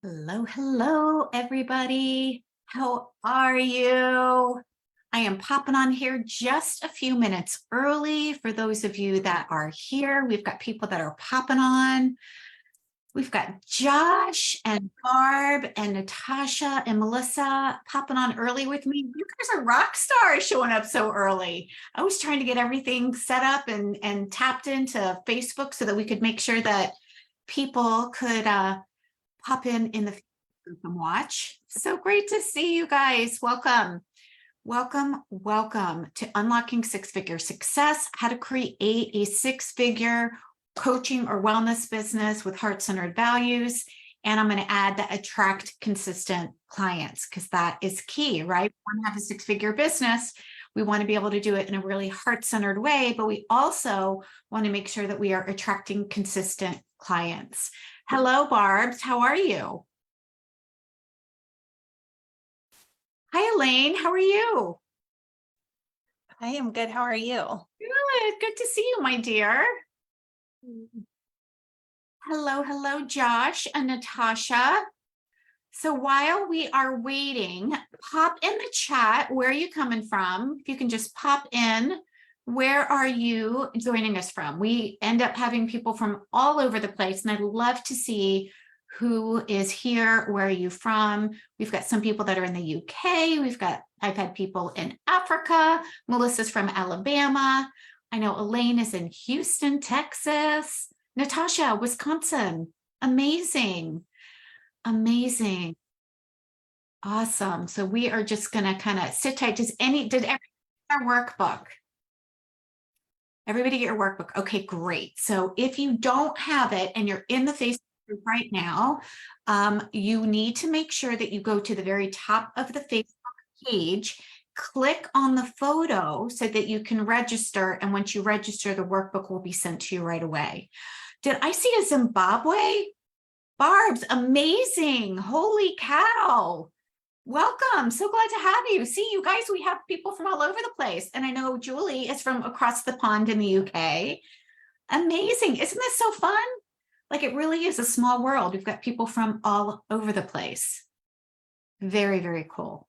Hello, hello, everybody. How are you? I am popping on here just a few minutes early for those of you that are here. We've got people that are popping on. We've got Josh and Barb and Natasha and Melissa popping on early with me. You guys are rock stars showing up so early. I was trying to get everything set up and tapped into Facebook so that we could make sure that people could pop in the group and watch. So great to see you guys. Welcome. Welcome to Unlocking Six-Figure Success, how to create a six-figure coaching or wellness business with heart-centered values. And I'm going to add that attract consistent clients because that is key, right? We want to have a six-figure business. We want to be able to do it in a really heart-centered way, but we also want to make sure that we are attracting consistent clients. Hello, Barbs. How are you? Hi, Elaine. How are you? I am good. How are you? Good to see you, my dear. Hello, Josh and Natasha. So while we are waiting, pop in the chat. Where are you coming from? If you can just pop in. Where are you joining us from? We end up having people from all over the place, and I'd love to see who is here. Where are you from? We've got some people that are in the UK. I've had people in Africa. Melissa's from Alabama. I know Elaine is in Houston, Texas. Natasha, Wisconsin. Amazing. Awesome. So we are just going to kind of sit tight. Did everybody get our workbook? Everybody get your workbook? Okay, great. So if you don't have it and you're in the Facebook group right now, you need to make sure that you go to the very top of the Facebook page, click on the photo so that you can register. And once you register, the workbook will be sent to you right away. Did I see a Zimbabwe? Barb's amazing. Holy cow. Welcome. So glad to have you. See, you guys, we have people from all over the place. And I know Julie is from across the pond in the UK. Amazing. Isn't this so fun? Like, it really is a small world. We've got people from all over the place. Very, very cool.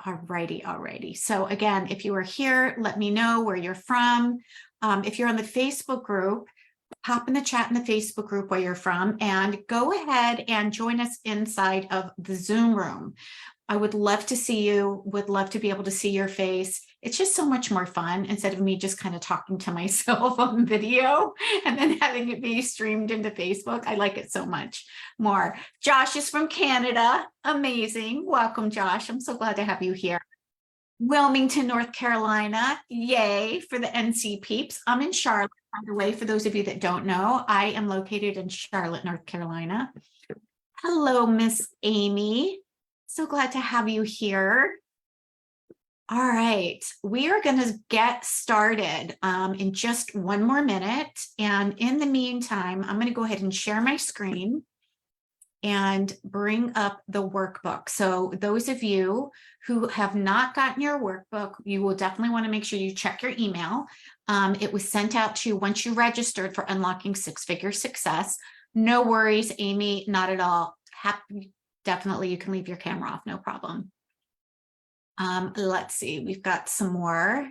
Alrighty. So again, if you are here, let me know where you're from. If you're on the Facebook group, pop in the chat in the Facebook group where you're from and go ahead and join us inside of the Zoom room. I would love to see you, would love to be able to see your face. It's just so much more fun instead of me just kind of talking to myself on video and then having it be streamed into Facebook. I like it so much more. Josh is from Canada. Amazing. Welcome, Josh. I'm so glad to have you here. Wilmington, North Carolina. Yay for the NC peeps. I'm in Charlotte, by the way, for those of you that don't know. I am located in Charlotte, North Carolina. Hello, Miss Amy. So glad to have you here. All right, we are going to get started in just one more minute. And in the meantime, I'm going to go ahead and share my screen and bring up the workbook. So those of you who have not gotten your workbook, you will definitely want to make sure you check your email. It was sent out to you once you registered for Unlocking Six-Figure Success. No worries, Amy, not at all. Definitely, you can leave your camera off, no problem. Let's see, we've got some more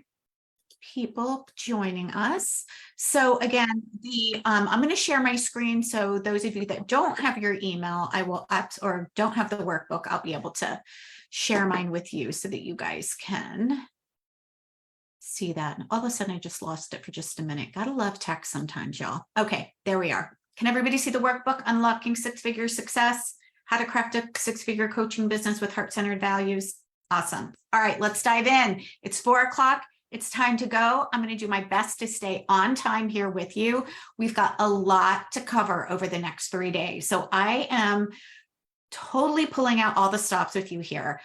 people joining us. So again, I'm going to share my screen. So those of you that don't have your email, or don't have the workbook, I'll be able to share mine with you so that you guys can see that. And all of a sudden, I just lost it for just a minute. Gotta love tech sometimes, y'all. Okay, there we are. Can everybody see the workbook, Unlocking Six-Figure Success? How to craft a six-figure coaching business with heart-centered values. Awesome. All right, let's dive in. It's 4 o'clock. It's time to go. I'm going to do my best to stay on time here with you. We've got a lot to cover over the next 3 days. So I am totally pulling out all the stops with you here.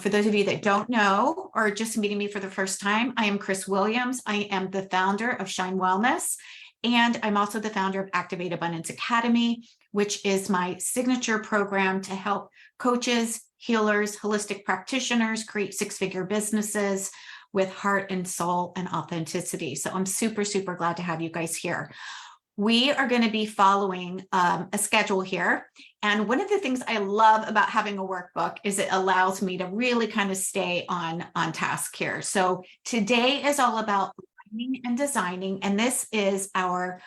For those of you that don't know or just meeting me for the first time, I am Chris Williams. I am the founder of Shine Wellness, and I'm also the founder of Activate Abundance Academy, which is my signature program to help coaches, healers, holistic practitioners create six-figure businesses with heart and soul and authenticity. So I'm super, super glad to have you guys here. we are going to be following a schedule here. And one of the things I love about having a workbook is it allows me to really kind of stay on task here. So today is all about planning and designing, and this is our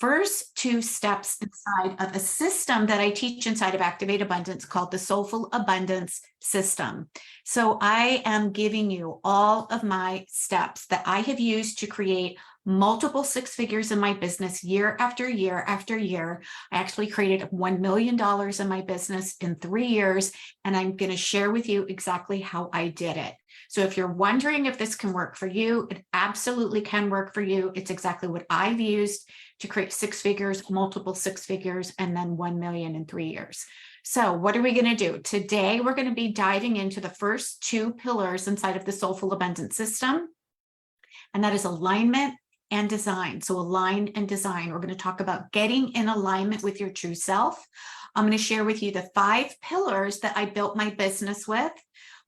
first 2 steps inside of a system that I teach inside of Activate Abundance called the Soulful Abundance System. So I am giving you all of my steps that I have used to create multiple 6 figures in my business year after year after year. I actually created $1 million in my business in 3 years, and I'm going to share with you exactly how I did it. So if you're wondering if this can work for you, it absolutely can work for you. It's exactly what I've used to create 6 figures, multiple 6 figures, and then 1 million in 3 years. So what are we going to do? Today, we're going to be diving into the first 2 pillars inside of the Soulful Abundance System, and that is alignment and design. So align and design. We're going to talk about getting in alignment with your true self. I'm going to share with you the 5 pillars that I built my business with.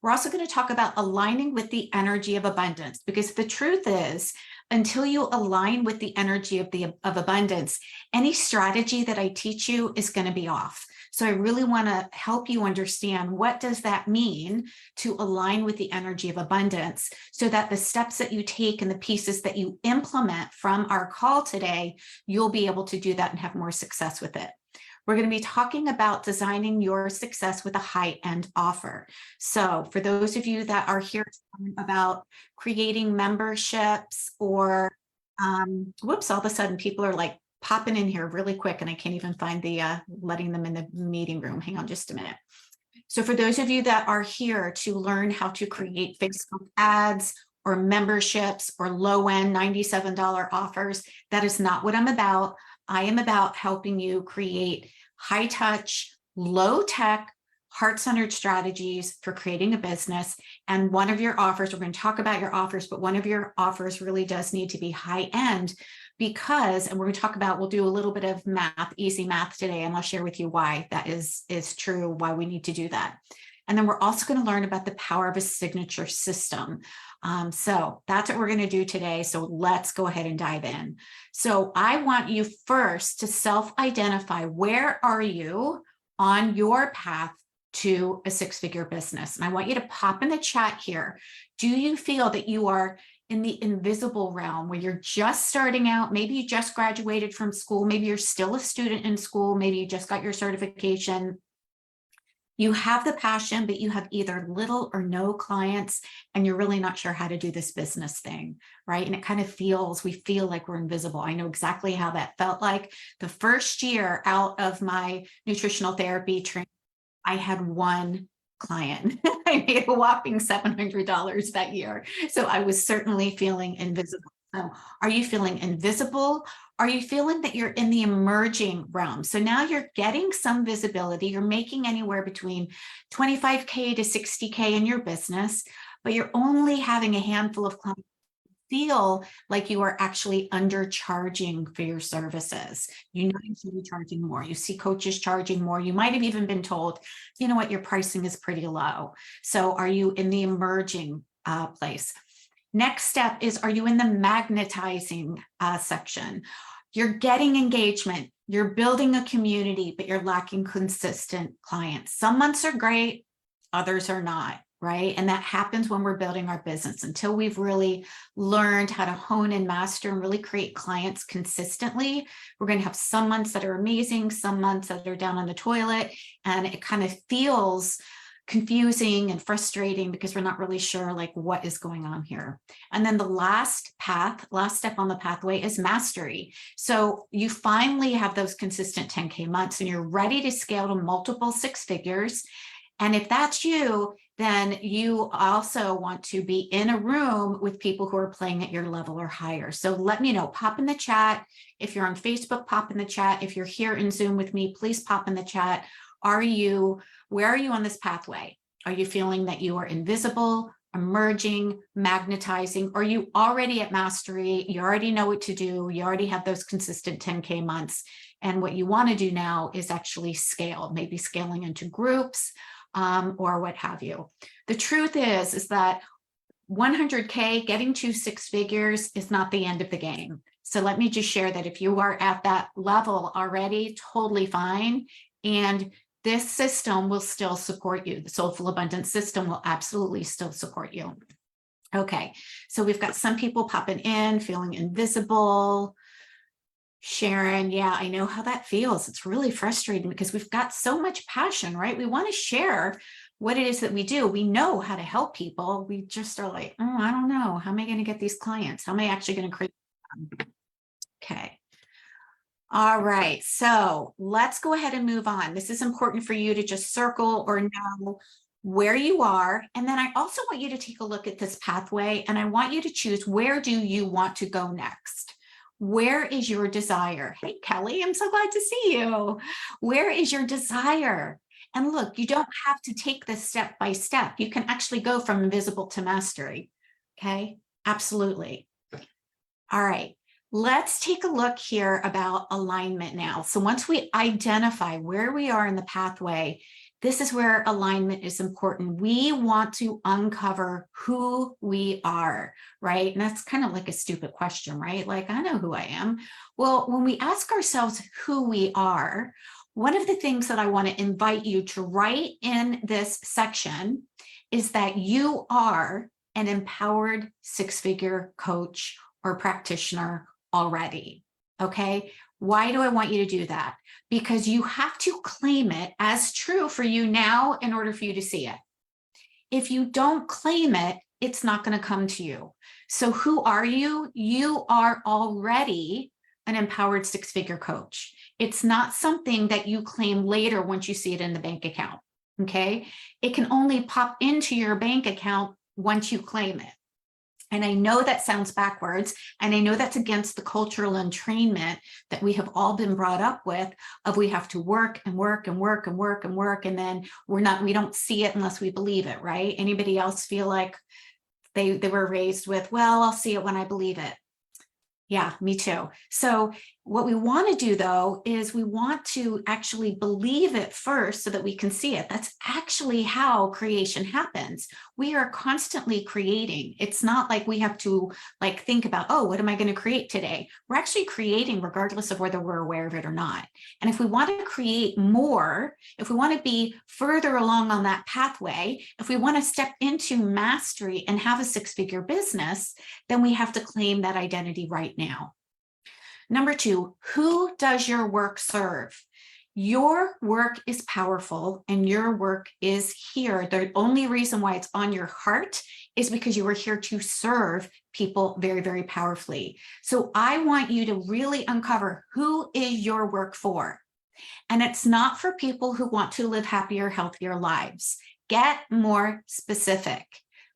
We're also going to talk about aligning with the energy of abundance, because the truth is, until you align with the energy of abundance, any strategy that I teach you is going to be off. So I really want to help you understand, what does that mean to align with the energy of abundance, so that the steps that you take and the pieces that you implement from our call today, you'll be able to do that and have more success with it. We're going to be talking about designing your success with a high-end offer. So for those of you that are here to learn about creating memberships, or whoops, all of a sudden people are like popping in here really quick and I can't even find the letting them in the meeting room. Hang on just a minute. So for those of you that are here to learn how to create Facebook ads or memberships or low-end $97 offers, that is not what I'm about. I am about helping you create high-touch, low-tech, heart-centered strategies for creating a business. And one of your offers, we're going to talk about your offers, but one of your offers really does need to be high-end, because, and we're going to talk about, we'll do a little bit of math, easy math today, and I'll share with you why that is true, why we need to do that. And then we're also going to learn about the power of a signature system. So that's what we're going to do today. So let's go ahead and dive in. So I want you first to self-identify, where are you on your path to a 6-figure business? And I want you to pop in the chat here. Do you feel that you are in the invisible realm, where you're just starting out? Maybe you just graduated from school. Maybe you're still a student in school. Maybe you just got your certification. You have the passion, but you have either little or no clients, and you're really not sure how to do this business thing, right? And it kind of we feel like we're invisible. I know exactly how that felt like. The first year out of my nutritional therapy training, I had 1 client. I made a whopping $700 that year. So I was certainly feeling invisible. So are you feeling invisible? Are you feeling that you're in the emerging realm? So now you're getting some visibility. You're making anywhere between 25K to 60K in your business, but you're only having a handful of clients. Feel like you are actually undercharging for your services. You know you should be charging more. You see coaches charging more. You might have even been told, you know what, your pricing is pretty low. So are you in the emerging place? Next step is, are you in the magnetizing section? You're getting engagement. You're building a community, but you're lacking consistent clients. Some months are great, others are not. Right? And that happens when we're building our business. Until we've really learned how to hone and master and really create clients consistently, we're going to have some months that are amazing, some months that are down on the toilet, and it kind of feels confusing and frustrating because we're not really sure like what is going on here. And then the last step on the pathway is mastery. So you finally have those consistent 10K months and you're ready to scale to multiple 6 figures. And if that's you, then you also want to be in a room with people who are playing at your level or higher. So let me know, pop in the chat. If you're on Facebook, pop in the chat. If you're here in Zoom with me, please pop in the chat. Where are you on this pathway? Are you feeling that you are invisible, emerging, magnetizing? Are you already at mastery? You already know what to do. You already have those consistent 10K months. And what you want to do now is actually scale, maybe scaling into groups, or what have you. The truth is that 100K, getting to 6 figures is not the end of the game. So let me just share that if you are at that level already, totally fine. And this system will still support you. The Soulful Abundance system will absolutely still support you. Okay, so we've got some people popping in, feeling invisible. Sharon, yeah, I know how that feels. It's really frustrating because we've got so much passion, right? We want to share what it is that we do. We know how to help people. We just are like, oh, I don't know. How am I going to get these clients? How am I actually going to create them? Okay. All right, so let's go ahead and move on. This is important for you to just circle or know where you are. And then I also want you to take a look at this pathway, and I want you to choose, where do you want to go next? Where is your desire? Hey, Kelly, I'm so glad to see you. Where is your desire? And look, you don't have to take this step by step. You can actually go from invisible to mastery. Okay, absolutely. All right. Let's take a look here about alignment now. So once we identify where we are in the pathway, this is where alignment is important. We want to uncover who we are, right? And that's kind of like a stupid question, right? Like, I know who I am. Well, when we ask ourselves who we are, one of the things that I want to invite you to write in this section is that you are an empowered six-figure coach or practitioner already. Okay. Why do I want you to do that? Because you have to claim it as true for you now in order for you to see it. If you don't claim it, it's not going to come to you. So who are you? You are already an empowered six-figure coach. It's not something that you claim later once you see it in the bank account. Okay. It can only pop into your bank account once you claim it. And I know that sounds backwards, and I know that's against the cultural entrainment that we have all been brought up with, of we have to work and work and work and work and work, and then we don't see it unless we believe it, right? Anybody else feel like they were raised with, well, I'll see it when I believe it? Yeah, me too. So what we want to do, though, is we want to actually believe it first so that we can see it. That's actually how creation happens. We are constantly creating. It's not like we have to think about, oh, what am I going to create today? We're actually creating regardless of whether we're aware of it or not. And if we want to create more, if we want to be further along on that pathway, if we want to step into mastery and have a six-figure business, then we have to claim that identity right now. Number two, who does your work serve? Your work is powerful and your work is here. The only reason why it's on your heart is because you are here to serve people very, very powerfully. So I want you to really uncover, who is your work for? And it's not for people who want to live happier, healthier lives. Get more specific.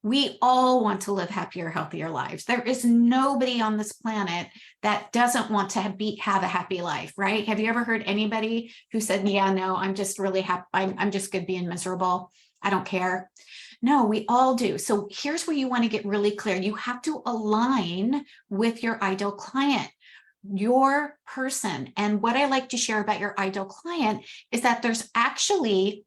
We all want to live happier, healthier lives. There is nobody on this planet that doesn't want to have a happy life, right? Have you ever heard anybody who said, yeah, no, I'm just really happy. I'm just good being miserable. I don't care. No, we all do. So here's where you want to get really clear. You have to align with your ideal client, your person. And what I like to share about your ideal client is that there's actually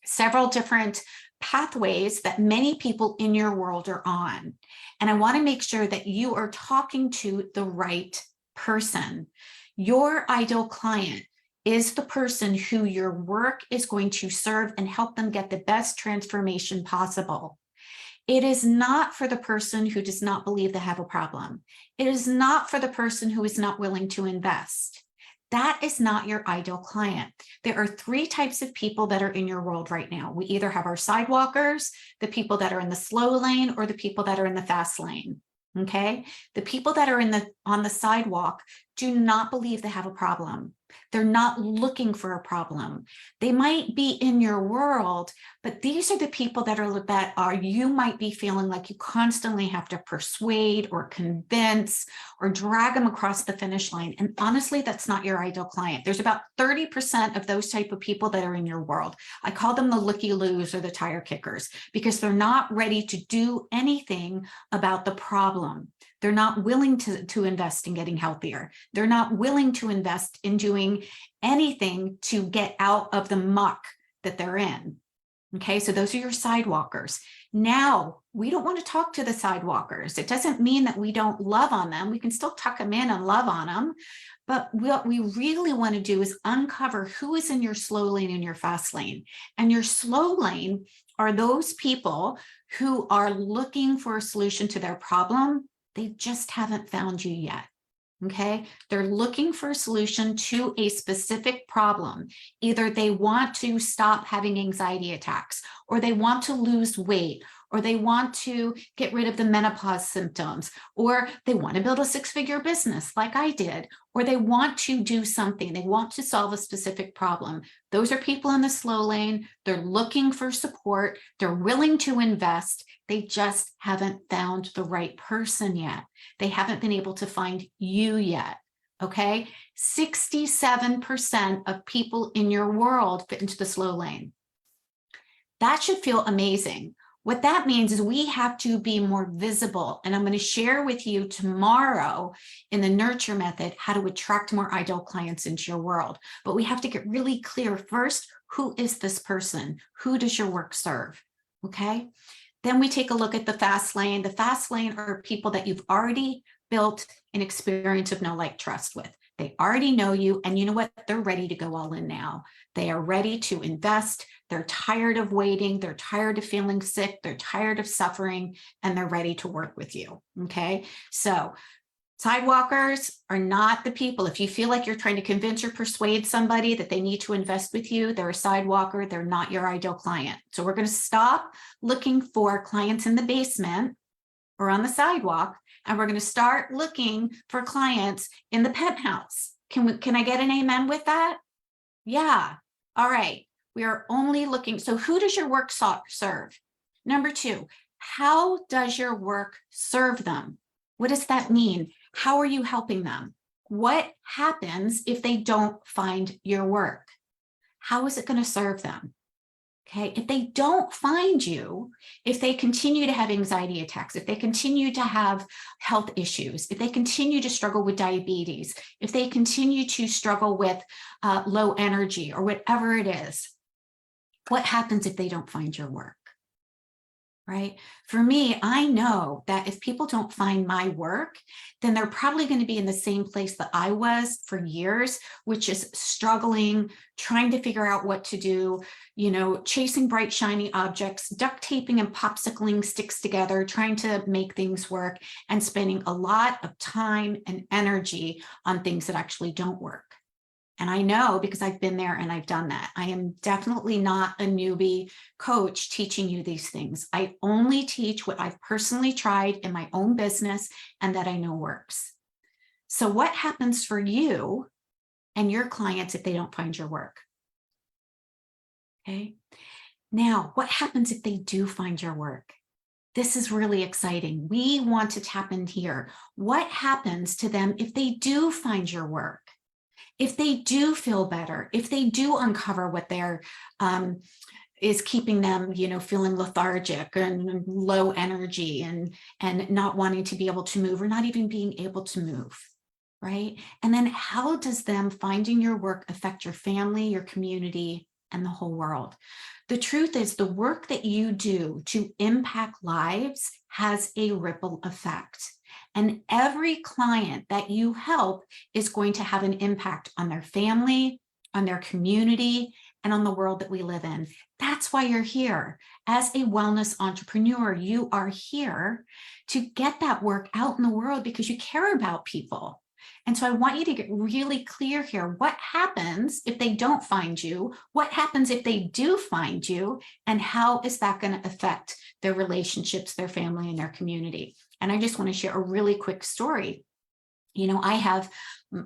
several different pathways that many people in your world are on. And I want to make sure that you are talking to the right person. Your ideal client is the person who your work is going to serve and help them get the best transformation possible. It is not for the person who does not believe they have a problem. It is not for the person who is not willing to invest. That is not your ideal client. There are three types of people that are in your world right now. We either have our sidewalkers, the people that are in the slow lane, or the people that are in the fast lane. Okay? The people that are on the sidewalk do not believe they have a problem. They're not looking for a problem. They might be in your world, but these are the people that you might be feeling like you constantly have to persuade or convince or drag them across the finish line. And honestly, that's not your ideal client. There's about 30% of those type of people that are in your world. I call them the looky-loos or the tire kickers, because they're not ready to do anything about the problem. They're not willing to invest in getting healthier. They're not willing to invest in doing anything to get out of the muck that they're in. Okay, so those are your sidewalkers. Now we don't want to talk to the sidewalkers. It doesn't mean that we don't love on them. We can still tuck them in and love on them. But what we really want to do is uncover who is in your slow lane and your fast lane. And your slow lane are those people who are looking for a solution to their problem. They just haven't found you yet. Okay, they're looking for a solution to a specific problem. Either they want to stop having anxiety attacks, or they want to lose weight, or they want to get rid of the menopause symptoms, or they want to build a six-figure business like I did, or they want to do something. They want to solve a specific problem. Those are people in the slow lane. They're looking for support. They're willing to invest. They just haven't found the right person yet. They haven't been able to find you yet. Okay, 67% of people in your world fit into the slow lane. That should feel amazing. What that means is we have to be more visible. And I'm going to share with you tomorrow in the nurture method how to attract more ideal clients into your world. But we have to get really clear first, who is this person? Who does your work serve? Okay. Then we take a look at the fast lane. The fast lane are people that you've already built an experience of know, like, trust with. They already know you, and you know what? They're ready to go all in now. They are ready to invest. They're tired of waiting. They're tired of feeling sick. They're tired of suffering, and they're ready to work with you. Okay. So sidewalkers are not the people. If you feel like you're trying to convince or persuade somebody that they need to invest with you, they're a sidewalker. They're not your ideal client. So we're going to stop looking for clients in the basement or on the sidewalk, and we're going to start looking for clients in the penthouse. Can I get an amen with that? Yeah. All right. We are only looking. So who does your work serve? Number two, how does your work serve them? What does that mean? How are you helping them? What happens if they don't find your work? How is it going to serve them? Okay, if they don't find you, if they continue to have anxiety attacks, if they continue to have health issues, if they continue to struggle with diabetes, if they continue to struggle with low energy or whatever it is, what happens if they don't find your work? Right? For me, I know that if people don't find my work, then they're probably going to be in the same place that I was for years, which is struggling, trying to figure out what to do, chasing bright, shiny objects, duct taping and popsicling sticks together, trying to make things work, and spending a lot of time and energy on things that actually don't work. And I know because I've been there and I've done that. I am definitely not a newbie coach teaching you these things. I only teach what I've personally tried in my own business and that I know works. So what happens for you and your clients if they don't find your work? Okay. Now, what happens if they do find your work? This is really exciting. We want to tap in here. What happens to them if they do find your work? If they do feel better, if they do uncover what is keeping them, feeling lethargic and low energy and not wanting to be able to move or not even being able to move, right? And then how does them finding your work affect your family, your community, and the whole world? The truth is the work that you do to impact lives has a ripple effect. And every client that you help is going to have an impact on their family, on their community, and on the world that we live in. That's why you're here. As a wellness entrepreneur, you are here to get that work out in the world because you care about people. And so I want you to get really clear here. What happens if they don't find you? What happens if they do find you? And how is that going to affect their relationships, their family, and their community? And I just want to share a really quick story. I have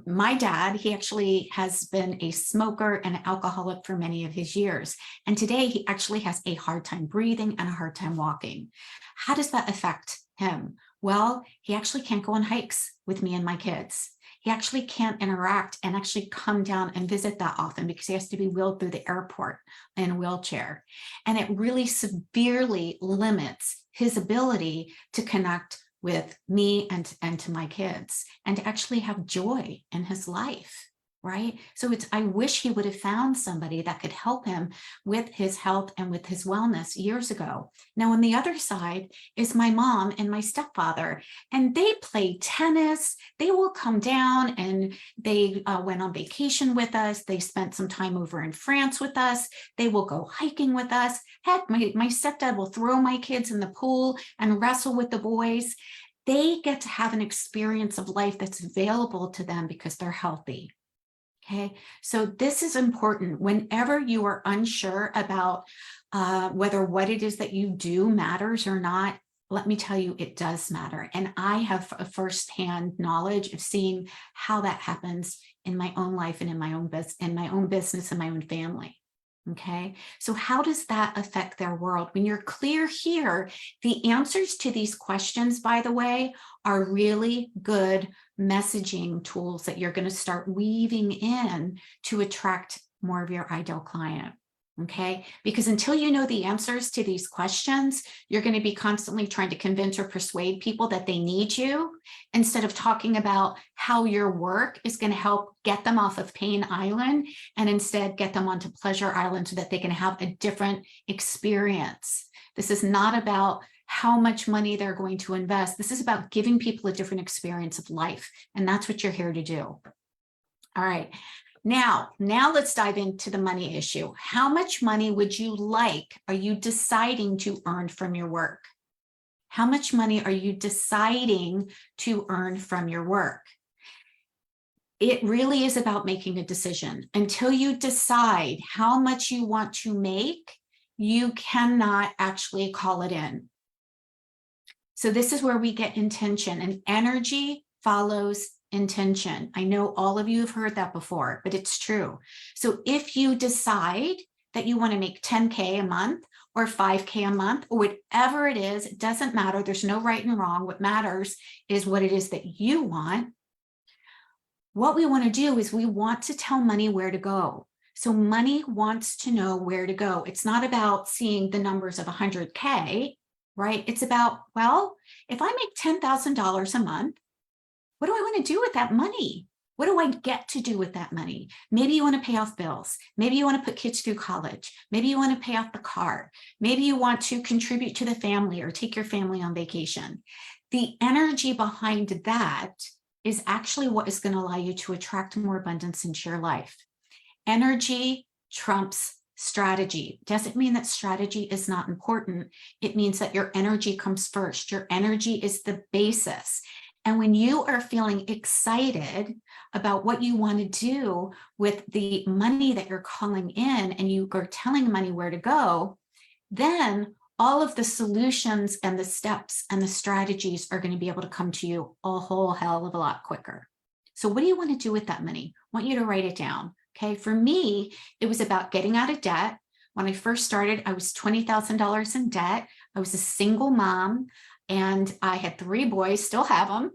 my dad, he actually has been a smoker and an alcoholic for many of his years. And today he actually has a hard time breathing and a hard time walking. How does that affect him? Well, he actually can't go on hikes with me and my kids. He actually can't interact and actually come down and visit that often because he has to be wheeled through the airport in a wheelchair. And it really severely limits his ability to connect with me and to my kids and to actually have joy in his life. right? So I wish he would have found somebody that could help him with his health and with his wellness years ago. Now, on the other side is my mom and my stepfather, and they played tennis. They will come down and they went on vacation with us. They spent some time over in France with us. They will go hiking with us. Heck, my stepdad will throw my kids in the pool and wrestle with the boys. They get to have an experience of life that's available to them because they're healthy. Okay, so this is important. Whenever you are unsure about whether what it is that you do matters or not, let me tell you, it does matter. And I have a firsthand knowledge of seeing how that happens in my own life and in my own business and my own family. Okay, so how does that affect their world? When you're clear here, the answers to these questions, by the way, are really good messaging tools that you're going to start weaving in to attract more of your ideal client. Okay, because until you know the answers to these questions, you're going to be constantly trying to convince or persuade people that they need you instead of talking about how your work is going to help get them off of Pain Island and instead get them onto Pleasure Island so that they can have a different experience. This is not about how much money they're going to invest. This is about giving people a different experience of life. And that's what you're here to do. All right. Now let's dive into the money issue. How much money would you like, are you deciding to earn from your work? How much money are you deciding to earn from your work? It really is about making a decision. Until you decide how much you want to make, you cannot actually call it in. So this is where we get intention, and energy follows intention. I know all of you have heard that before, but it's true. So if you decide that you want to make 10K a month or 5K a month or whatever it is, it doesn't matter. There's no right and wrong. What matters is what it is that you want. What we want to do is we want to tell money where to go. So money wants to know where to go. It's not about seeing the numbers of 100K, right? It's about, well, if I make $10,000 a month, what do I want to do with that money? What do I get to do with that money? Maybe you want to pay off bills. Maybe you want to put kids through college. Maybe you want to pay off the car. Maybe you want to contribute to the family or take your family on vacation. The energy behind that is actually what is going to allow you to attract more abundance into your life. Energy trumps strategy. Doesn't mean that strategy is not important. It means that your energy comes first. Your energy is the basis. And when you are feeling excited about what you want to do with the money that you're calling in and you are telling money where to go, then all of the solutions and the steps and the strategies are going to be able to come to you a whole hell of a lot quicker. So what do you want to do with that money? I want you to write it down. Okay. For me, it was about getting out of debt. When I first started, I was $20,000 in debt. I was a single mom. And I had 3 boys, still have them.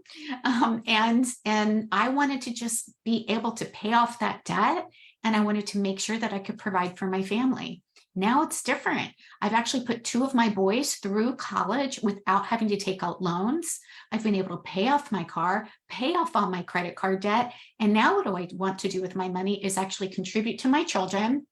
And I wanted to just be able to pay off that debt. And I wanted to make sure that I could provide for my family. Now it's different. I've actually put 2 of my boys through college without having to take out loans. I've been able to pay off my car, pay off all my credit card debt. And now what do I want to do with my money is actually contribute to my children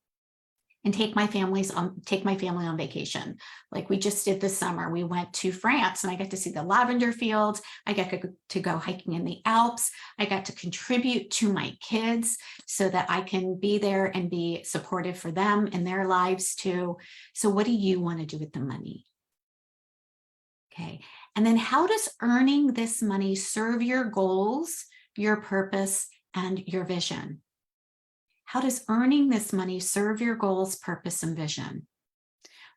and take my family on vacation. Like we just did this summer. We went to France and I got to see the lavender fields. I got to go hiking in the Alps. I got to contribute to my kids so that I can be there and be supportive for them in their lives too. So what do you want to do with the money? Okay. And then how does earning this money serve your goals, your purpose, and your vision? How does earning this money serve your goals, purpose, and vision?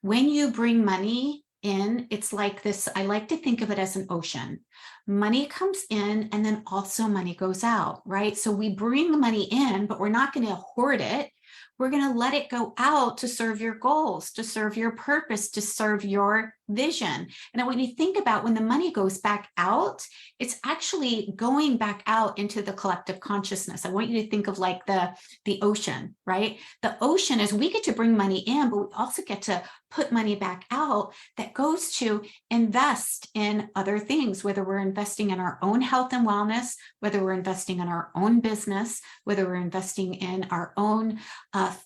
When you bring money in, it's like this. I like to think of it as an ocean. Money comes in and then also money goes out, right? So we bring the money in, but we're not going to hoard it. We're going to let it go out to serve your goals, to serve your purpose, to serve your vision. And when you think about when the money goes back out, it's actually going back out into the collective consciousness. I want you to think of like the ocean, right? The ocean is we get to bring money in, but we also get to put money back out that goes to invest in other things, whether we're investing in our own health and wellness, whether we're investing in our own business, whether we're investing in our own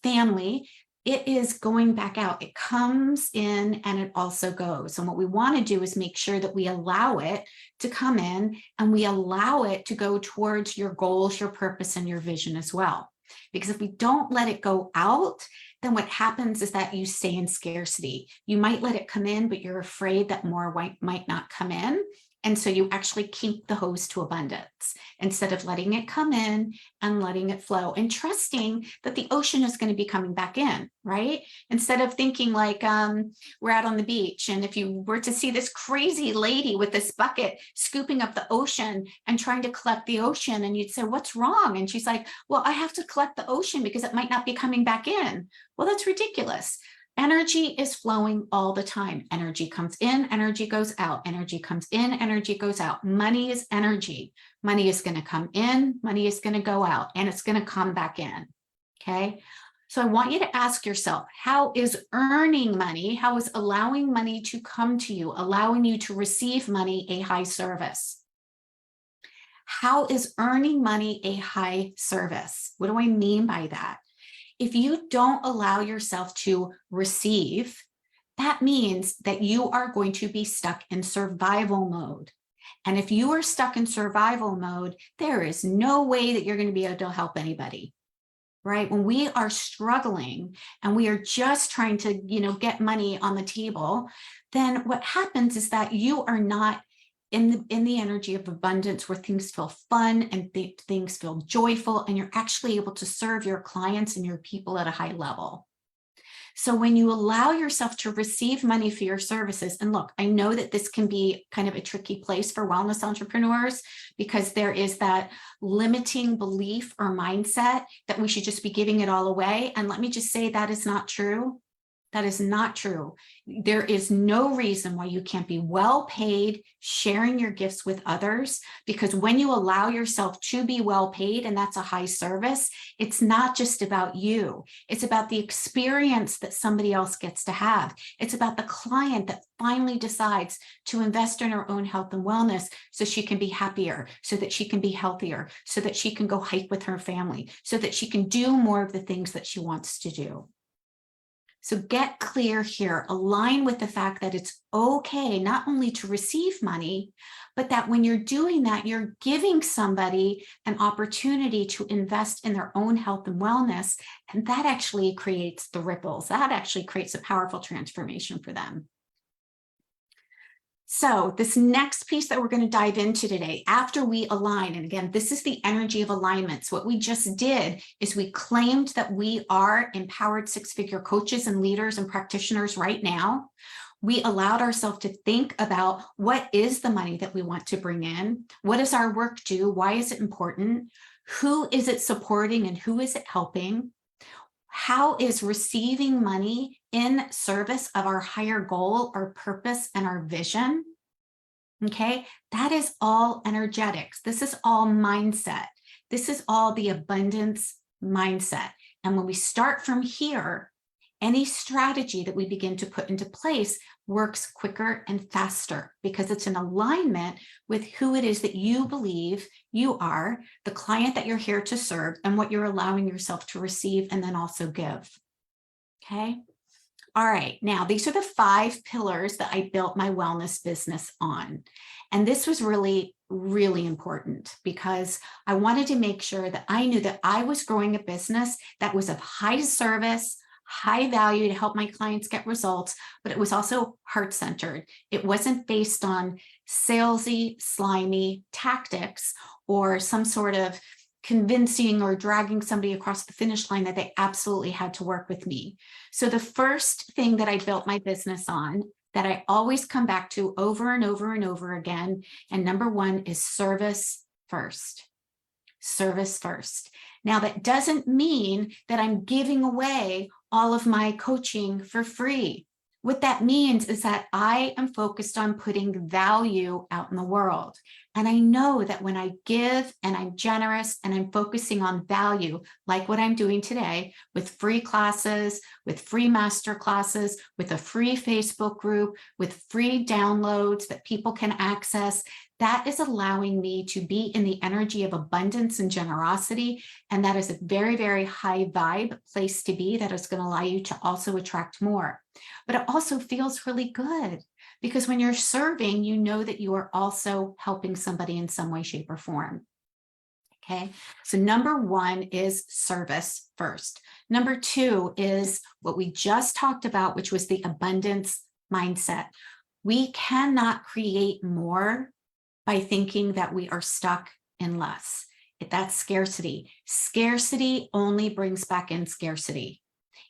family. It is going back out. It comes in and it also goes. And what we want to do is make sure that we allow it to come in and we allow it to go towards your goals, your purpose, and your vision as well. Because if we don't let it go out, then what happens is that you stay in scarcity. You might let it come in, but you're afraid that more might not come in. And so you actually keep the hose to abundance instead of letting it come in and letting it flow and trusting that the ocean is going to be coming back in, right? Instead of thinking like we're out on the beach and if you were to see this crazy lady with this bucket scooping up the ocean and trying to collect the ocean and you'd say, what's wrong? And she's like, well, I have to collect the ocean because it might not be coming back in. Well, that's ridiculous. Energy is flowing all the time. Energy comes in, energy goes out. Energy comes in, energy goes out. Money is energy. Money is going to come in, money is going to go out, and it's going to come back in. Okay. So I want you to ask yourself, how is earning money, how is allowing money to come to you, allowing you to receive money a high service? How is earning money a high service? What do I mean by that? If you don't allow yourself to receive, that means that you are going to be stuck in survival mode. And if you are stuck in survival mode, there is no way that you're going to be able to help anybody, right? When we are struggling and we are just trying to, get money on the table, then what happens is that you are not in the energy of abundance where things feel fun and things feel joyful, and you're actually able to serve your clients and your people at a high level. So when you allow yourself to receive money for your services, and look, I know that this can be kind of a tricky place for wellness entrepreneurs because there is that limiting belief or mindset that we should just be giving it all away. And let me just say that is not true. That is not true. There is no reason why you can't be well paid sharing your gifts with others, because when you allow yourself to be well paid, and that's a high service, it's not just about you. It's about the experience that somebody else gets to have. It's about the client that finally decides to invest in her own health and wellness so she can be happier, so that she can be healthier, so that she can go hike with her family, so that she can do more of the things that she wants to do. So get clear here, align with the fact that it's okay not only to receive money, but that when you're doing that, you're giving somebody an opportunity to invest in their own health and wellness. And that actually creates the ripples. That actually creates a powerful transformation for them. So this next piece that we're going to dive into today, after we align, and again, this is the energy of alignment. So what we just did is we claimed that we are empowered six-figure coaches and leaders and practitioners right now. We allowed ourselves to think about what is the money that we want to bring in? What does our work do? Why is it important? Who is it supporting and who is it helping? How is receiving money in service of our higher goal, our purpose, and our vision? Okay, that is all energetics. This is all mindset. This is all the abundance mindset. And when we start from here, any strategy that we begin to put into place works quicker and faster because it's in alignment with who it is that you believe you are, the client that you're here to serve, and what you're allowing yourself to receive and then also give. Okay. All right. Now, these are the 5 pillars that I built my wellness business on. And this was really, really important because I wanted to make sure that I knew that I was growing a business that was of high service, high value to help my clients get results, but it was also heart-centered. It wasn't based on salesy, slimy tactics or some sort of convincing or dragging somebody across the finish line that they absolutely had to work with me. So the first thing that I built my business on that I always come back to over and over and over again, and number 1 is service first. Service first. Now, that doesn't mean that I'm giving away all of my coaching for free. What that means is that I am focused on putting value out in the world. And I know that when I give and I'm generous and I'm focusing on value, like what I'm doing today with free classes, with free master classes, with a free Facebook group, with free downloads that people can access, that is allowing me to be in the energy of abundance and generosity. And that is a very, very high vibe place to be that is going to allow you to also attract more. But it also feels really good because when you're serving, you know that you are also helping somebody in some way, shape, or form. Okay, so number one is service first. Number two is what we just talked about, which was the abundance mindset. We cannot create more by thinking that we are stuck in less. That's scarcity. Scarcity only brings back in scarcity.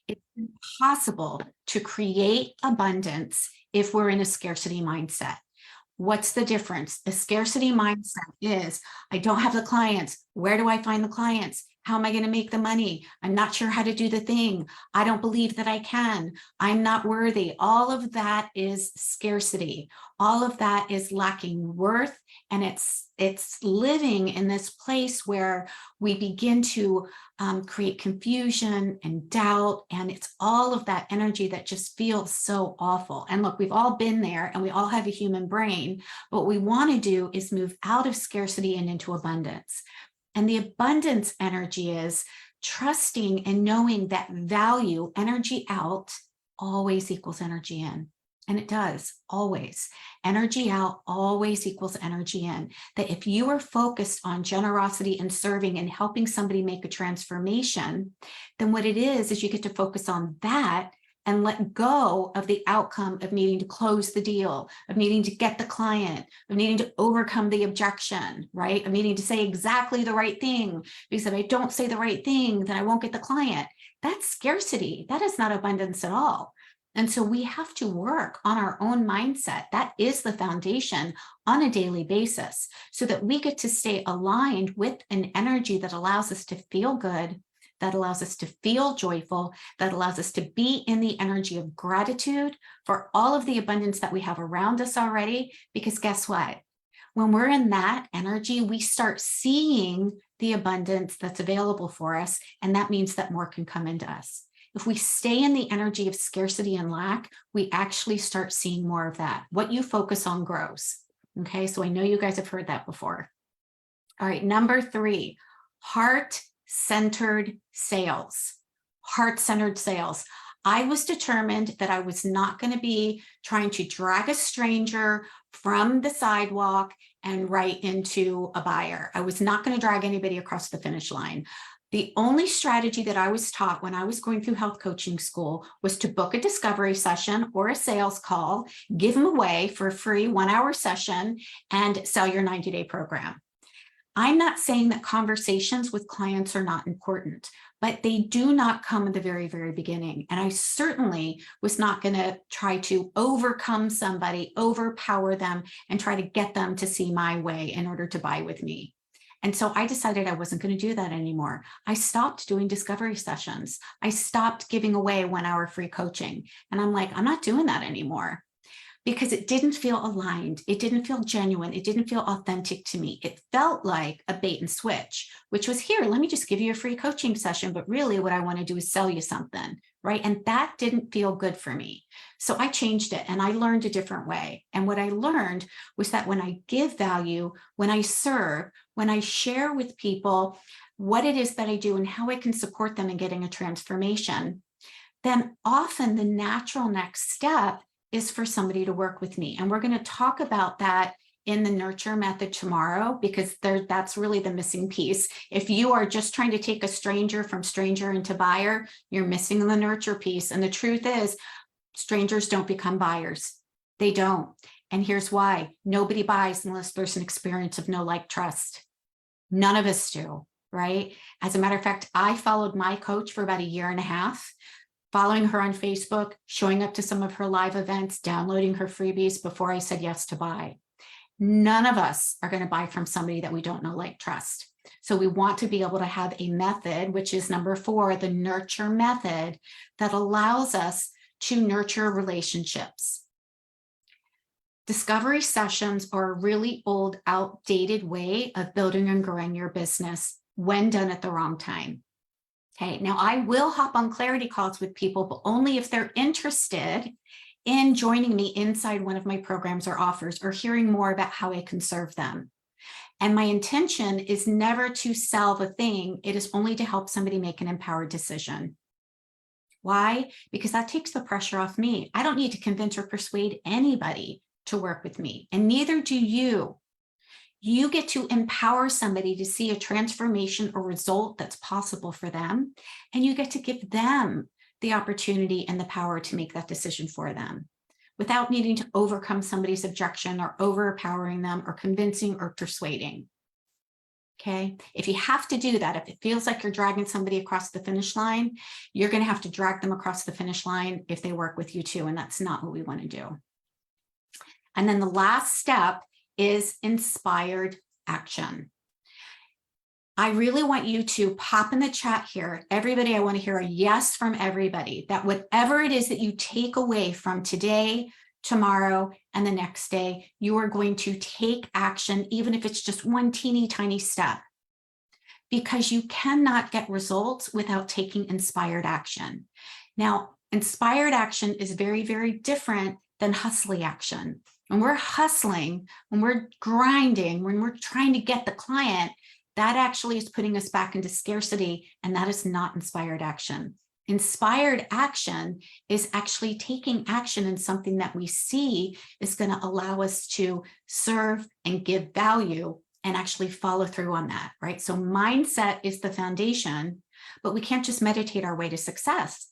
It's impossible to create abundance if we're in a scarcity mindset. What's the difference? The scarcity mindset is, I don't have the clients. Where do I find the clients? How am I going to make the money? I'm not sure how to do the thing. I don't believe that I can. I'm not worthy. All of that is scarcity. All of that is lacking worth. And it's living in this place where we begin to create confusion and doubt. And it's all of that energy that just feels so awful. And look, we've all been there and we all have a human brain. What we want to do is move out of scarcity and into abundance. And the abundance energy is trusting and knowing that value, energy out, always equals energy in. And it does, always. Energy out always equals energy in. That if you are focused on generosity and serving and helping somebody make a transformation, then what it is you get to focus on that and let go of the outcome of needing to close the deal, of needing to get the client, of needing to overcome the objection, right? Of needing to say exactly the right thing, because if I don't say the right thing, then I won't get the client. That's scarcity. That is not abundance at all. And so we have to work on our own mindset. That is the foundation on a daily basis so that we get to stay aligned with an energy that allows us to feel good, that allows us to feel joyful, that allows us to be in the energy of gratitude for all of the abundance that we have around us already. Because guess what? When we're in that energy, we start seeing the abundance that's available for us. And that means that more can come into us. If we stay in the energy of scarcity and lack, we actually start seeing more of that. What you focus on grows. Okay, so I know you guys have heard that before. All right, number three, heart-centered sales. Heart-centered sales. I was determined that I was not going to be trying to drag a stranger from the sidewalk and right into a buyer. I was not going to drag anybody across the finish line. The only strategy that I was taught when I was going through health coaching school was to book a discovery session or a sales call, give them away for a free 1-hour session, and sell your 90-day program. I'm not saying that conversations with clients are not important, but they do not come at the very, very beginning. And I certainly was not going to try to overcome somebody, overpower them, and try to get them to see my way in order to buy with me. And so I decided I wasn't going to do that anymore. I stopped doing discovery sessions. I stopped giving away 1-hour free coaching. And I'm like, I'm not doing that anymore because it didn't feel aligned. It didn't feel genuine. It didn't feel authentic to me. It felt like a bait and switch, which was here, let me just give you a free coaching session. But really what I want to do is sell you something, right? And that didn't feel good for me. So I changed it and I learned a different way. And what I learned was that when I give value, when I serve, when I share with people what it is that I do and how I can support them in getting a transformation, then often the natural next step is for somebody to work with me. And we're going to talk about that in the nurture method tomorrow, because that's really the missing piece. If you are just trying to take a stranger from stranger into buyer, you're missing the nurture piece. And the truth is, strangers don't become buyers. They don't. And here's why. Nobody buys unless there's an experience of know, like, trust. None of us do, right? As a matter of fact, I followed my coach for about 1.5 years, following her on Facebook, showing up to some of her live events, downloading her freebies before I said yes to buy. None of us are going to buy from somebody that we don't know, like, trust. So we want to be able to have a method, which is number 4, the nurture method, that allows us to nurture relationships. Discovery sessions are a really old, outdated way of building and growing your business when done at the wrong time. Okay, now I will hop on clarity calls with people, but only if they're interested in joining me inside one of my programs or offers or hearing more about how I can serve them. And my intention is never to sell the thing. It is only to help somebody make an empowered decision. Why? Because that takes the pressure off me. I don't need to convince or persuade anybody to work with me, and neither do you. You get to empower somebody to see a transformation or result that's possible for them, and you get to give them the opportunity and the power to make that decision for them without needing to overcome somebody's objection or overpowering them or convincing or persuading. Okay, if you have to do that, if it feels like you're dragging somebody across the finish line, you're going to have to drag them across the finish line if they work with you too, and that's not what we want to do. And then the last step is inspired action. I really want you to pop in the chat here. Everybody, I want to hear a yes from everybody that whatever it is that you take away from today, tomorrow, and the next day, you are going to take action, even if it's just one teeny tiny step, because you cannot get results without taking inspired action. Now, inspired action is very, very different than hustly action. When we're hustling, when we're grinding, when we're trying to get the client, that actually is putting us back into scarcity, and that is not inspired action. Inspired action is actually taking action in something that we see is going to allow us to serve and give value and actually follow through on that, right? So mindset is the foundation, but we can't just meditate our way to success.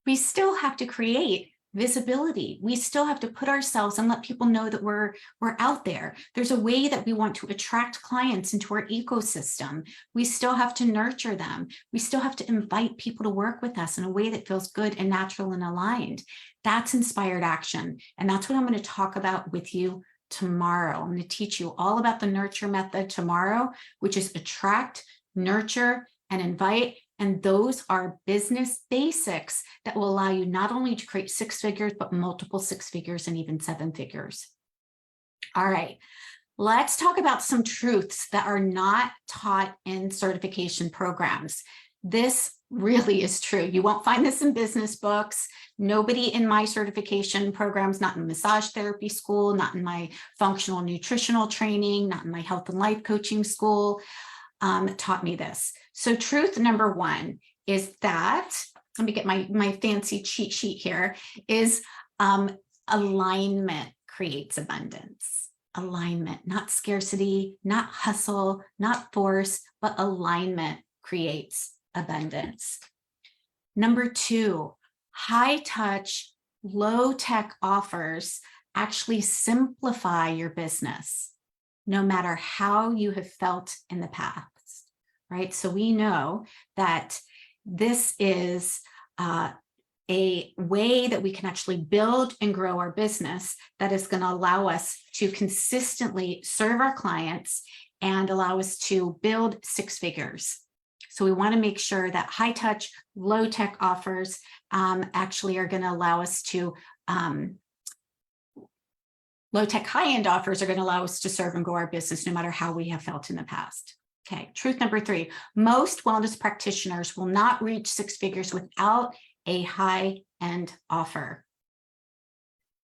We still have to create visibility. We still have to put ourselves and let people know that we're out there. There's a way that we want to attract clients into our ecosystem. We still have to nurture them. We still have to invite people to work with us in a way that feels good and natural and aligned. That's inspired action. And that's what I'm going to talk about with you tomorrow. I'm going to teach you all about the nurture method tomorrow, which is attract, nurture, and invite. And those are business basics that will allow you not only to create 6 figures, but multiple 6 figures and even 7 figures. All right, let's talk about some truths that are not taught in certification programs. This really is true. You won't find this in business books. Nobody in my certification programs, not in massage therapy school, not in my functional nutritional training, not in my health and life coaching school, taught me this. So truth number 1 is that, let me get my fancy cheat sheet here, is alignment creates abundance. Alignment, not scarcity, not hustle, not force, but alignment creates abundance. Number 2, high touch, low tech offers actually simplify your business, no matter how you have felt in the past, right? So we know that this is a way that we can actually build and grow our business that is going to allow us to consistently serve our clients and allow us to build 6 figures. So we want to make sure that high touch, low tech offers actually are going to allow us to low tech, high end offers are going to allow us to serve and grow our business no matter how we have felt in the past. Okay, truth number 3, most wellness practitioners will not reach 6 figures without a high end offer.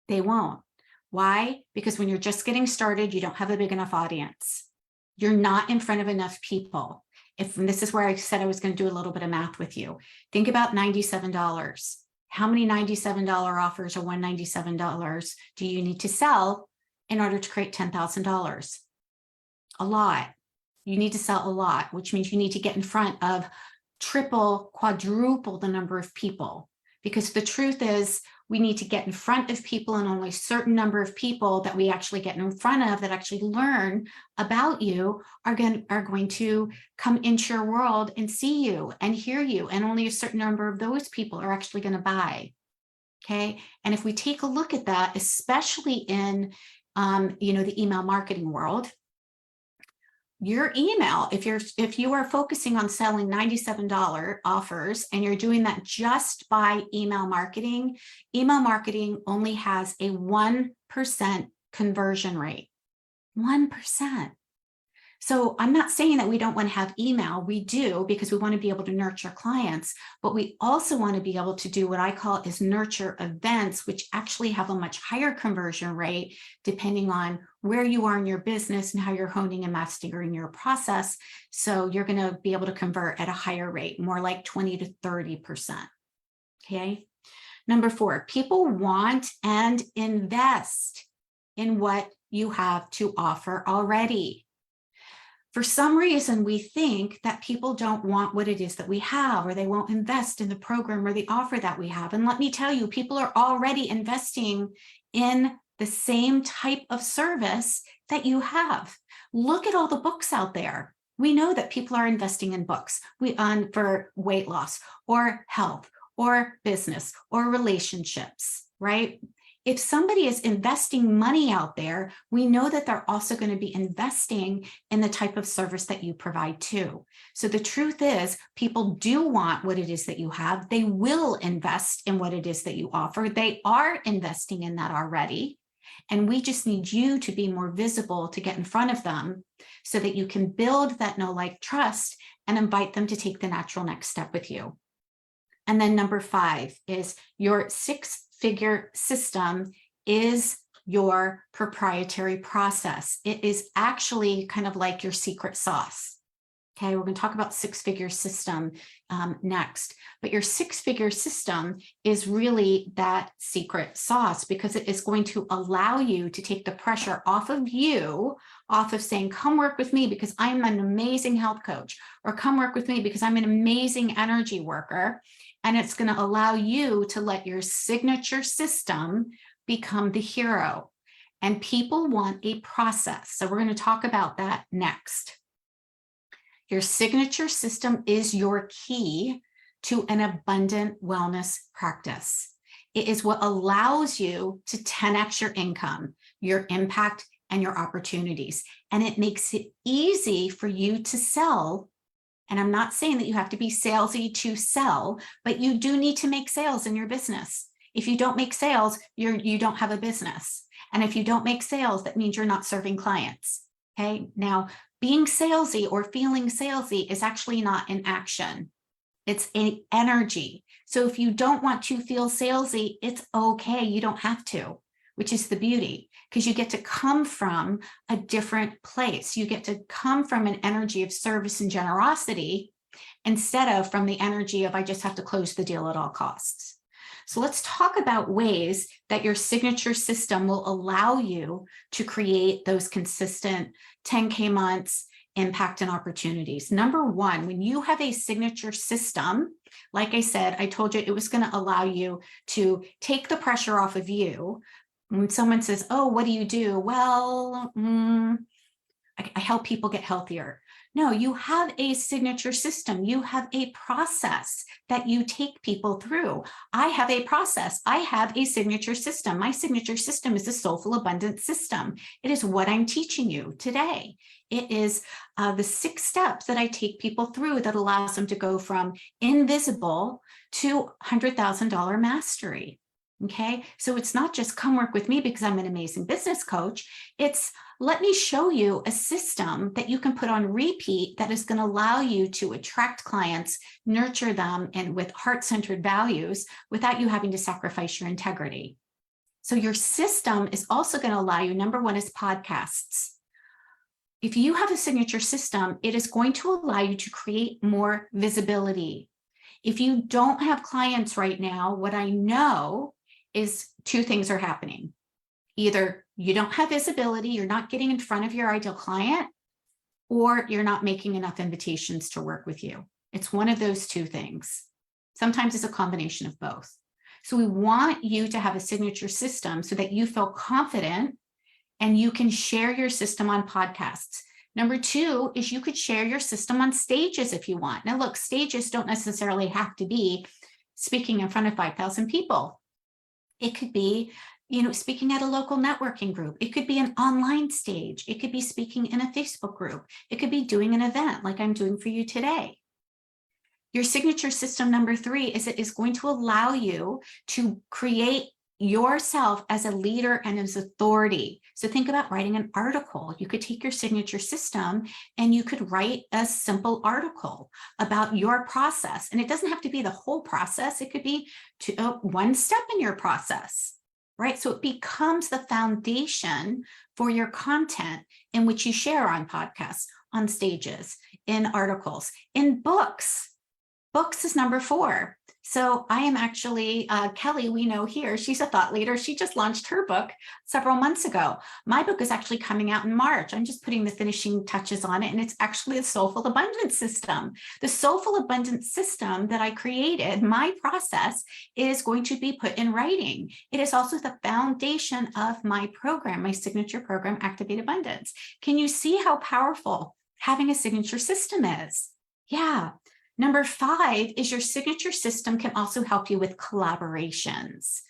They won't. Why? Because when you're just getting started, you don't have a big enough audience. You're not in front of enough people. And this is where I said I was going to do a little bit of math with you. Think about $97. How many $97 offers or $197 do you need to sell in order to create $10,000? A lot. You need to sell a lot, which means you need to get in front of triple, quadruple the number of people. Because the truth is, we need to get in front of people, and only a certain number of people that we actually get in front of that actually learn about you are going to come into your world and see you and hear you. And only a certain number of those people are actually going to buy. Okay. And if we take a look at that, especially in, the email marketing world, your email, if you are focusing on selling $97 offers and you're doing that just by email marketing only has a 1% conversion rate. 1%. So I'm not saying that we don't want to have email. We do, because we want to be able to nurture clients, but we also want to be able to do what I call is nurture events, which actually have a much higher conversion rate, depending on where you are in your business and how you're honing and mastering your process. So you're going to be able to convert at a higher rate, more like 20 to 30%. Okay. Number 4, people want and invest in what you have to offer already. For some reason, we think that people don't want what it is that we have, or they won't invest in the program or the offer that we have. And let me tell you, people are already investing in the same type of service that you have. Look at all the books out there. We know that people are investing in books for weight loss or health or business or relationships, right? If somebody is investing money out there, we know that they're also going to be investing in the type of service that you provide too. So the truth is, people do want what it is that you have. They will invest in what it is that you offer. They are investing in that already. And we just need you to be more visible, to get in front of them so that you can build that know, like, trust and invite them to take the natural next step with you. And then number 5 is your 6-figure system is your proprietary process. It is actually kind of like your secret sauce. Okay, we're going to talk about 6-figure system next, but your 6-figure system is really that secret sauce, because it is going to allow you to take the pressure off of you, off of saying, come work with me because I'm an amazing health coach, or come work with me because I'm an amazing energy worker. And it's going to allow you to let your signature system become the hero. And people want a process. So we're going to talk about that next. Your signature system is your key to an abundant wellness practice. It is what allows you to 10x your income, your impact, and your opportunities. And it makes it easy for you to sell. And I'm not saying that you have to be salesy to sell, but you do need to make sales in your business. If you don't make sales, you don't have a business. And if you don't make sales, that means you're not serving clients. Okay. Now, being salesy or feeling salesy is actually not an action. It's an energy. So if you don't want to feel salesy, it's okay. You don't have to, which is the beauty, because you get to come from a different place. You get to come from an energy of service and generosity instead of from the energy of, I just have to close the deal at all costs. So let's talk about ways that your signature system will allow you to create those consistent 10K months, impact, and opportunities. Number 1, when you have a signature system, like I said, I told you it was going to allow you to take the pressure off of you. When someone says, oh, what do you do? Well, I help people get healthier. No, you have a signature system. You have a process that you take people through. I have a process. I have a signature system. My signature system is a soulful abundance system. It is what I'm teaching you today. It is the 6 steps that I take people through that allows them to go from invisible to $100,000 mastery. Okay, so it's not just come work with me because I'm an amazing business coach. It's let me show you a system that you can put on repeat that is going to allow you to attract clients, nurture them, and with heart-centered values without you having to sacrifice your integrity. So your system is also going to allow you, number 1 is podcasts. If you have a signature system, it is going to allow you to create more visibility. If you don't have clients right now, what I know is 2 things are happening. Either you don't have visibility, you're not getting in front of your ideal client, or you're not making enough invitations to work with you. It's one of those 2 things. Sometimes it's a combination of both. So we want you to have a signature system so that you feel confident and you can share your system on podcasts. Number 2 is you could share your system on stages if you want. Now look, stages don't necessarily have to be speaking in front of 5,000 people. It could be speaking at a local networking group. It could be an online stage. It could be speaking in a Facebook group. It could be doing an event like I'm doing for you today. Your signature system number 3 is it is going to allow you to create yourself as a leader and as authority. So think about writing an article. You could take your signature system and you could write a simple article about your process. And it doesn't have to be the whole process. It could be one step in your process, right? So it becomes the foundation for your content in which you share on podcasts, on stages, in articles, in books. Books is number 4. So I am actually, Kelly, we know here, she's a thought leader. She just launched her book several months ago. My book is actually coming out in March. I'm just putting the finishing touches on it. And it's actually the Soulful Abundance System. The Soulful Abundance System that I created, my process, is going to be put in writing. It is also the foundation of my program, my signature program, Activate Abundance. Can you see how powerful having a signature system is? Yeah. Number 5 is your signature system can also help you with collaborations.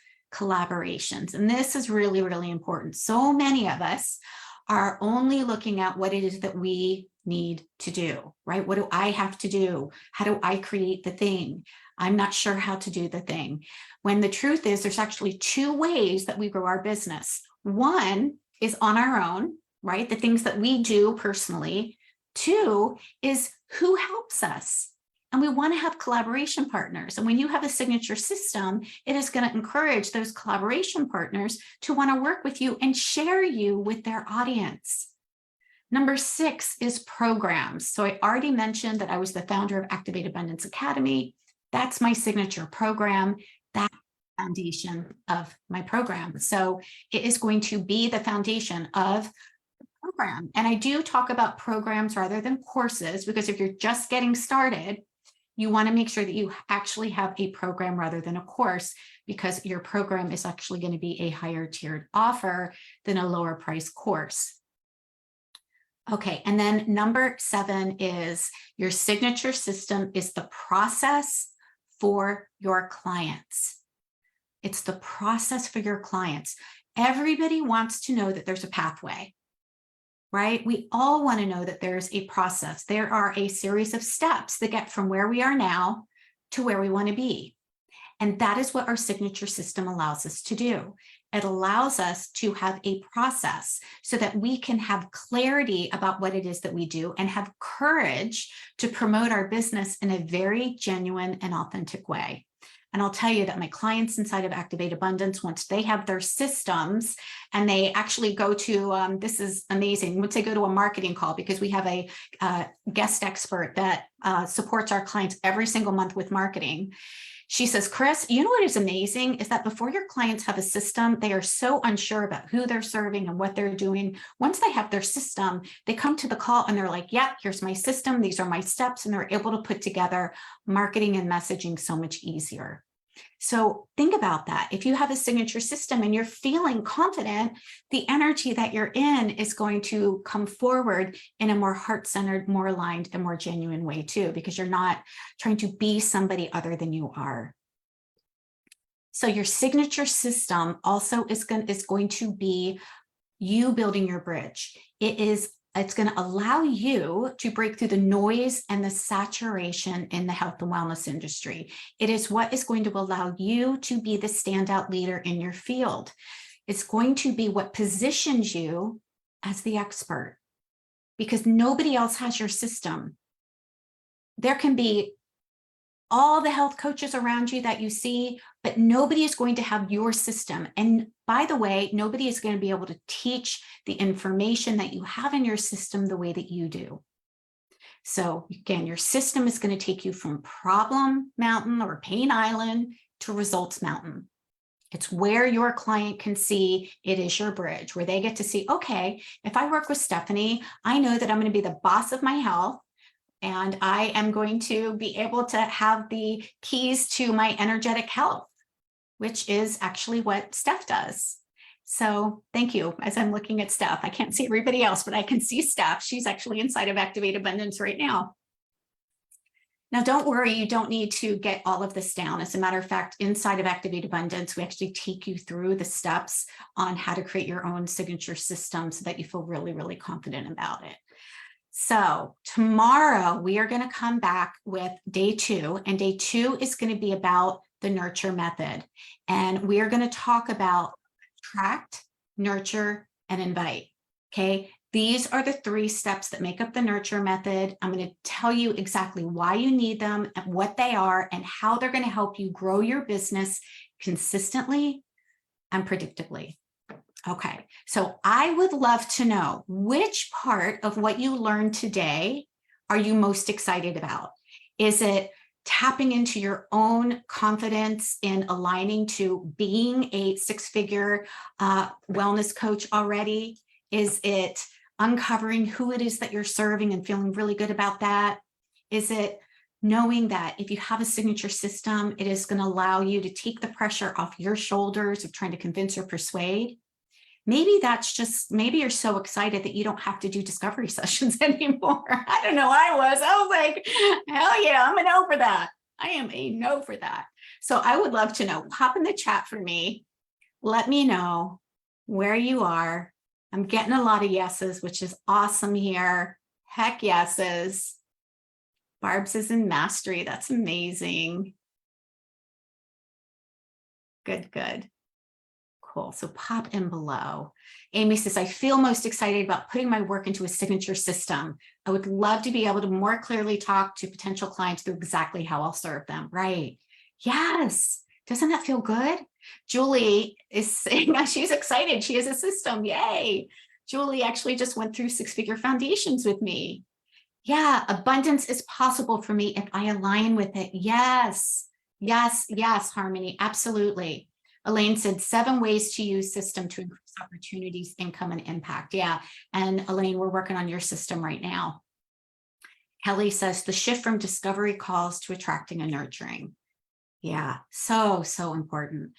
And this is really, really important. So many of us are only looking at what it is that we need to do, right? What do I have to do? How do I create the thing? I'm not sure how to do the thing. When the truth is, there's actually 2 ways that we grow our business. One is on our own, right? The things that we do personally. 2 is who helps us. And we want to have collaboration partners. And when you have a signature system, it is going to encourage those collaboration partners to want to work with you and share you with their audience. Number 6 is programs. So I already mentioned that I was the founder of Activate Abundance Academy. That's my signature program. That's the foundation of my program. So it is going to be the foundation of program. And I do talk about programs rather than courses, because if you're just getting started, you want to make sure that you actually have a program rather than a course, because your program is actually going to be a higher tiered offer than a lower price course. Okay, and then number 7 is your signature system is the process for your clients. It's the process for your clients. Everybody wants to know that there's a pathway. Right? We all want to know that there's a process. There are a series of steps that get from where we are now to where we want to be. And that is what our signature system allows us to do. It allows us to have a process so that we can have clarity about what it is that we do and have courage to promote our business in a very genuine and authentic way. And I'll tell you that my clients inside of Activate Abundance, once they have their systems and they actually go to, this is amazing, once they go to a marketing call, because we have a guest expert that supports our clients every single month with marketing. She says, Chris, you know what is amazing is that before your clients have a system, they are so unsure about who they're serving and what they're doing. Once they have their system, they come to the call and they're like, yep, here's my system. These are my steps. And they're able to put together marketing and messaging so much easier. So think about that. If you have a signature system and you're feeling confident, the energy that you're in is going to come forward in a more heart-centered, more aligned, and more genuine way too, because you're not trying to be somebody other than you are. So your signature system also is going to be you building your bridge. It's going to allow you to break through the noise and the saturation in the health and wellness industry. It is what is going to allow you to be the standout leader in your field. It's going to be what positions you as the expert, because nobody else has your system. There can be all the health coaches around you that you see, but nobody is going to have your system. And by the way, nobody is going to be able to teach the information that you have in your system the way that you do. So again, your system is going to take you from problem mountain or pain island to results mountain. It's where your client can see it is your bridge, where they get to see, okay, if I work with Stephanie, I know that I'm going to be the boss of my health. And I am going to be able to have the keys to my energetic health, which is actually what Steph does. So thank you. As I'm looking at Steph, I can't see everybody else, but I can see Steph. She's actually inside of Activate Abundance right now. Now, don't worry, you don't need to get all of this down. As a matter of fact, inside of Activate Abundance, we actually take you through the steps on how to create your own signature system so that you feel really, really confident about it. So tomorrow we are going to come back with day 2, and day 2 is going to be about the nurture method. And we are going to talk about attract, nurture, and invite. Okay. These are the 3 steps that make up the nurture method. I'm going to tell you exactly why you need them and what they are and how they're going to help you grow your business consistently and predictably. Okay, so I would love to know which part of what you learned today are you most excited about? Is it tapping into your own confidence in aligning to being a 6-figure wellness coach already? Is it uncovering who it is that you're serving and feeling really good about that? Is it knowing that if you have a signature system, it is going to allow you to take the pressure off your shoulders of trying to convince or persuade? Maybe that's just, maybe you're so excited that you don't have to do discovery sessions anymore. I don't know. I was like, hell yeah, I'm a no for that. I am a no for that. So I would love to know, pop in the chat for me. Let me know where you are. I'm getting a lot of yeses, which is awesome here. Heck yeses. Barb's is in mastery. That's amazing. Good, good. Cool. So pop in below. Amy says, I feel most excited about putting my work into a signature system. I would love to be able to more clearly talk to potential clients through exactly how I'll serve them. Right. Yes. Doesn't that feel good? Julie is saying she's excited. She has a system. Yay. Julie actually just went through 6-figure foundations with me. Yeah. Abundance is possible for me if I align with it. Yes. Yes. Yes. Harmony. Absolutely. Elaine said 7 ways to use system to increase opportunities, income, and impact. Yeah. And Elaine, we're working on your system right now. Kelly says the shift from discovery calls to attracting and nurturing. Yeah. So, so important.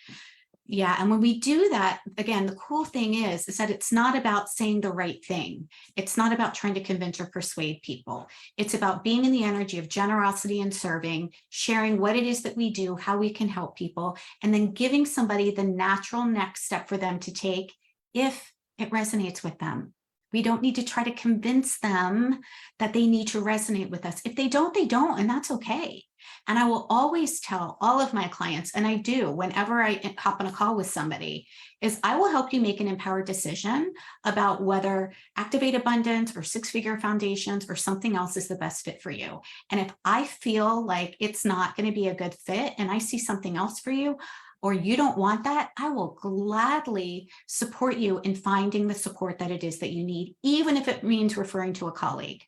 Yeah. And when we do that, again, the cool thing is that it's not about saying the right thing. It's not about trying to convince or persuade people. It's about being in the energy of generosity and serving, sharing what it is that we do, how we can help people, and then giving somebody the natural next step for them to take if it resonates with them. We don't need to try to convince them that they need to resonate with us. If they don't, and that's okay. And I will always tell all of my clients, and I do whenever I hop on a call with somebody, is I will help you make an empowered decision about whether Activate Abundance or 6-figure foundations or something else is the best fit for you. And if I feel like it's not going to be a good fit and I see something else for you, or you don't want that, I will gladly support you in finding the support that it is that you need, even if it means referring to a colleague.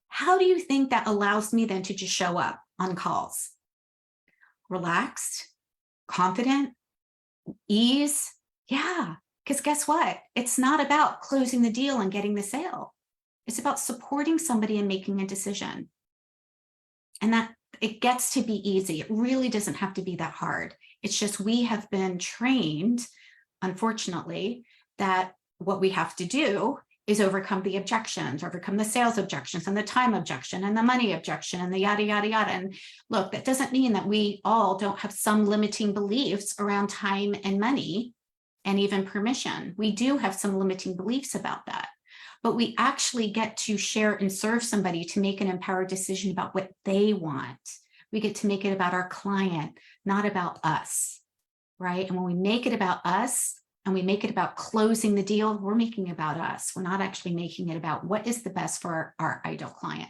How do you think that allows me then to just show up on calls? Relaxed, confident, ease? Yeah, because guess what? It's not about closing the deal and getting the sale. It's about supporting somebody and making a decision. And that it gets to be easy. It really doesn't have to be that hard. It's just we have been trained, unfortunately, that what we have to do is overcome the objections, overcome the sales objections and the time objection and the money objection and the yada, yada, yada. And look, that doesn't mean that we all don't have some limiting beliefs around time and money and even permission. We do have some limiting beliefs about that. But we actually get to share and serve somebody to make an empowered decision about what they want. We get to make it about our client, not about us, right? And when we make it about us and we make it about closing the deal, we're making it about us. We're not actually making it about what is the best for our ideal client.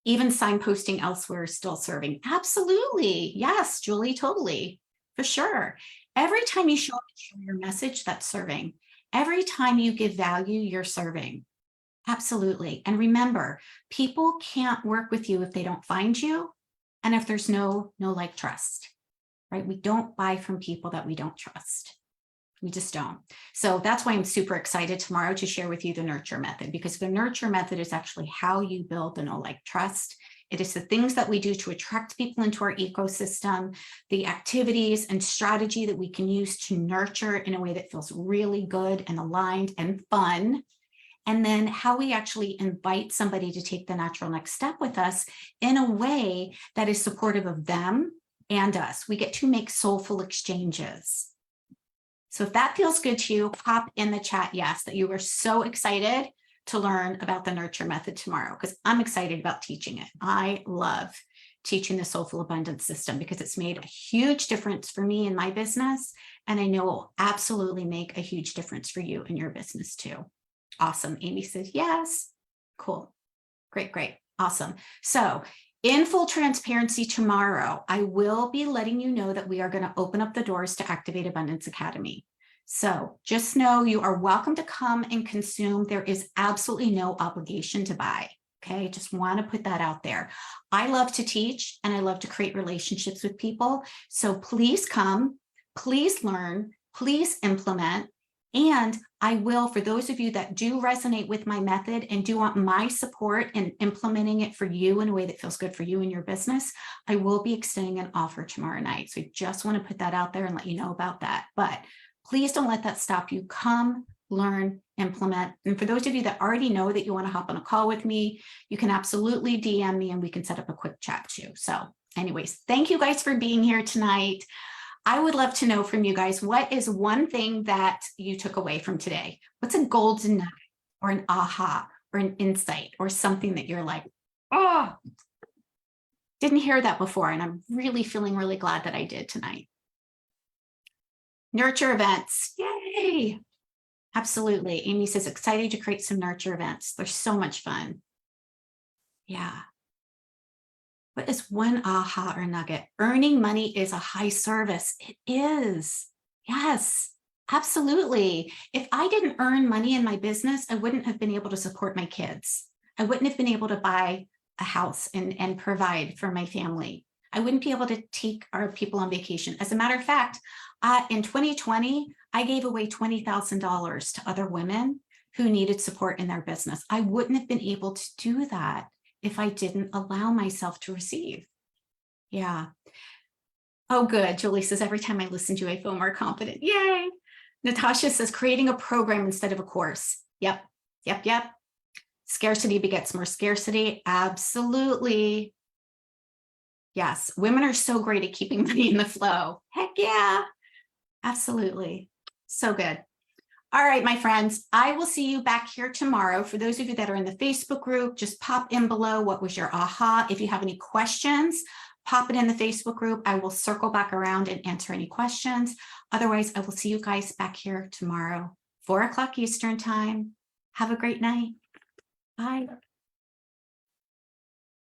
Even signposting elsewhere is still serving. Absolutely. Yes, Julie, totally. For sure. Every time you show up and share your message, that's serving. Every time you give value, you're serving. Absolutely. And remember, people can't work with you if they don't find you and if there's no like trust, right? We don't buy from people that we don't trust. We just don't. So that's why I'm super excited tomorrow to share with you the nurture method, because the nurture method is actually how you build the know, like, trust. It is the things that we do to attract people into our ecosystem, the activities and strategy that we can use to nurture in a way that feels really good and aligned and fun. and then how we actually invite somebody to take the natural next step with us in a way that is supportive of them and us. We get to make soulful exchanges. So if that feels good to you, pop in the chat yes, that you are so excited to learn about the nurture method tomorrow, because I'm excited about teaching it. I love teaching the soulful abundance system because it's made a huge difference for me in my business. And I know it will absolutely make a huge difference for you in your business too. Awesome. Amy says, yes. Cool. Great, great. Awesome. So in full transparency, tomorrow, I will be letting you know that we are going to open up the doors to Activate Abundance Academy. So just know you are welcome to come and consume. There is absolutely no obligation to buy. Okay, just want to put that out there. I love to teach and I love to create relationships with people. So please come, please learn, please implement. And I will, for those of you that do resonate with my method and do want my support in implementing it for you in a way that feels good for you and your business, I will be extending an offer tomorrow night. So I just want to put that out there and let you know about that. But please don't let that stop you. Come, learn, implement. And for those of you that already know that you want to hop on a call with me, you can absolutely DM me and we can set up a quick chat too. So anyways, thank you guys for being here tonight. I would love to know from you guys, what is one thing that you took away from today? What's a golden nugget or an aha or an insight or something that you're like, oh, didn't hear that before. And I'm really feeling really glad that I did tonight. Nurture events. Yay. Absolutely. Amy says, excited to create some nurture events. They're so much fun. Yeah. What is one aha or nugget? Earning money is a high service. It is. Yes, absolutely. If I didn't earn money in my business, I wouldn't have been able to support my kids. I wouldn't have been able to buy a house and provide for my family. I wouldn't be able to take our people on vacation. As a matter of fact, in 2020, I gave away $20,000 to other women who needed support in their business. I wouldn't have been able to do that if I didn't allow myself to receive. Yeah. Oh, good. Julie says, every time I listen to you, I feel more confident. Yay. Natasha says, creating a program instead of a course. Yep. Yep. Yep. Scarcity begets more scarcity. Absolutely. Yes. Women are so great at keeping money in the flow. Heck yeah. Absolutely. So good. All right, my friends, I will see you back here tomorrow. For those of you that are in the Facebook group, just pop in below what was your aha. If you have any questions, pop it in the Facebook group. I will circle back around and answer any questions. Otherwise, I will see you guys back here tomorrow, 4 o'clock Eastern time. Have a great night. Bye.